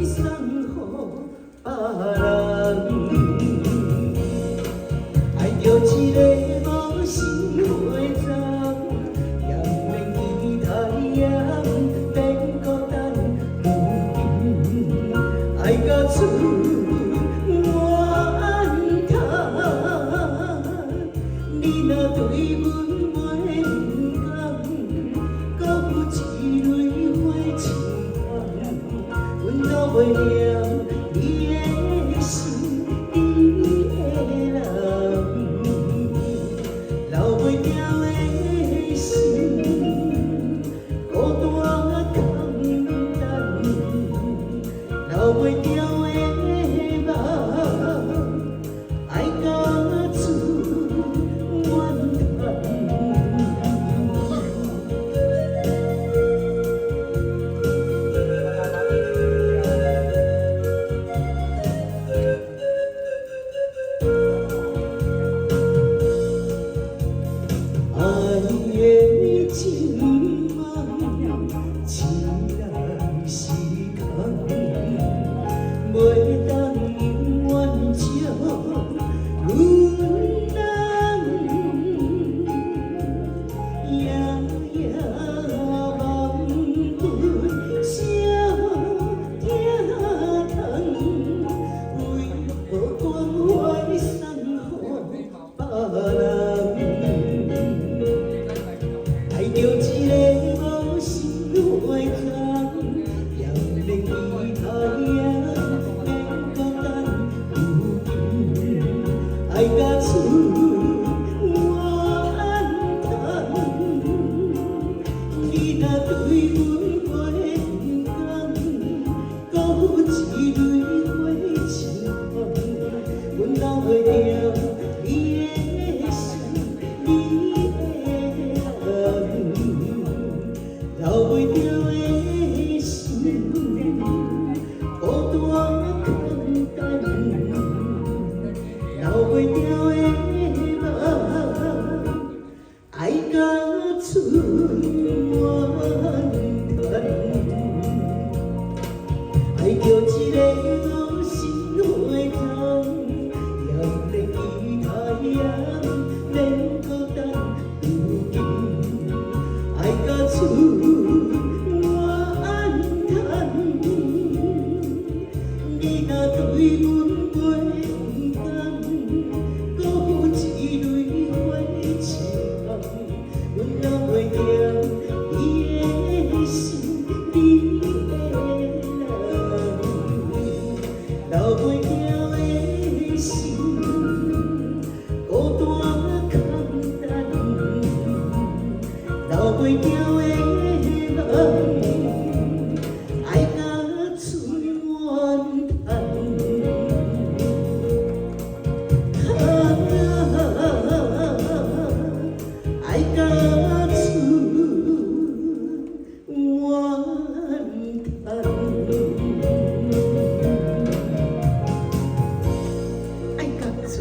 送予别人，爱着一个无心的人，也免期待，也免孤单。如今爱到厝怨叹，你若对阮袂唔甘，搁有一蕊花情香，阮留袂了你的心，你的人，留袂了的心，孤单空等，留袂了的梦，爱到厝怨叹。爱的情梦，痴人是空，袂当永远照阮人，夜夜梦阮少疼痛，为何关怀送予别人？爱着一个无心的人，也免期待，也免孤单。如今爱到厝怨叹，你若对阮袂唔甘，搁有一蕊花情香，阮留袂了你的心，你的人，留袂了的心，孤单空等，留袂了的梦，爱到厝怨叹，爱着一个。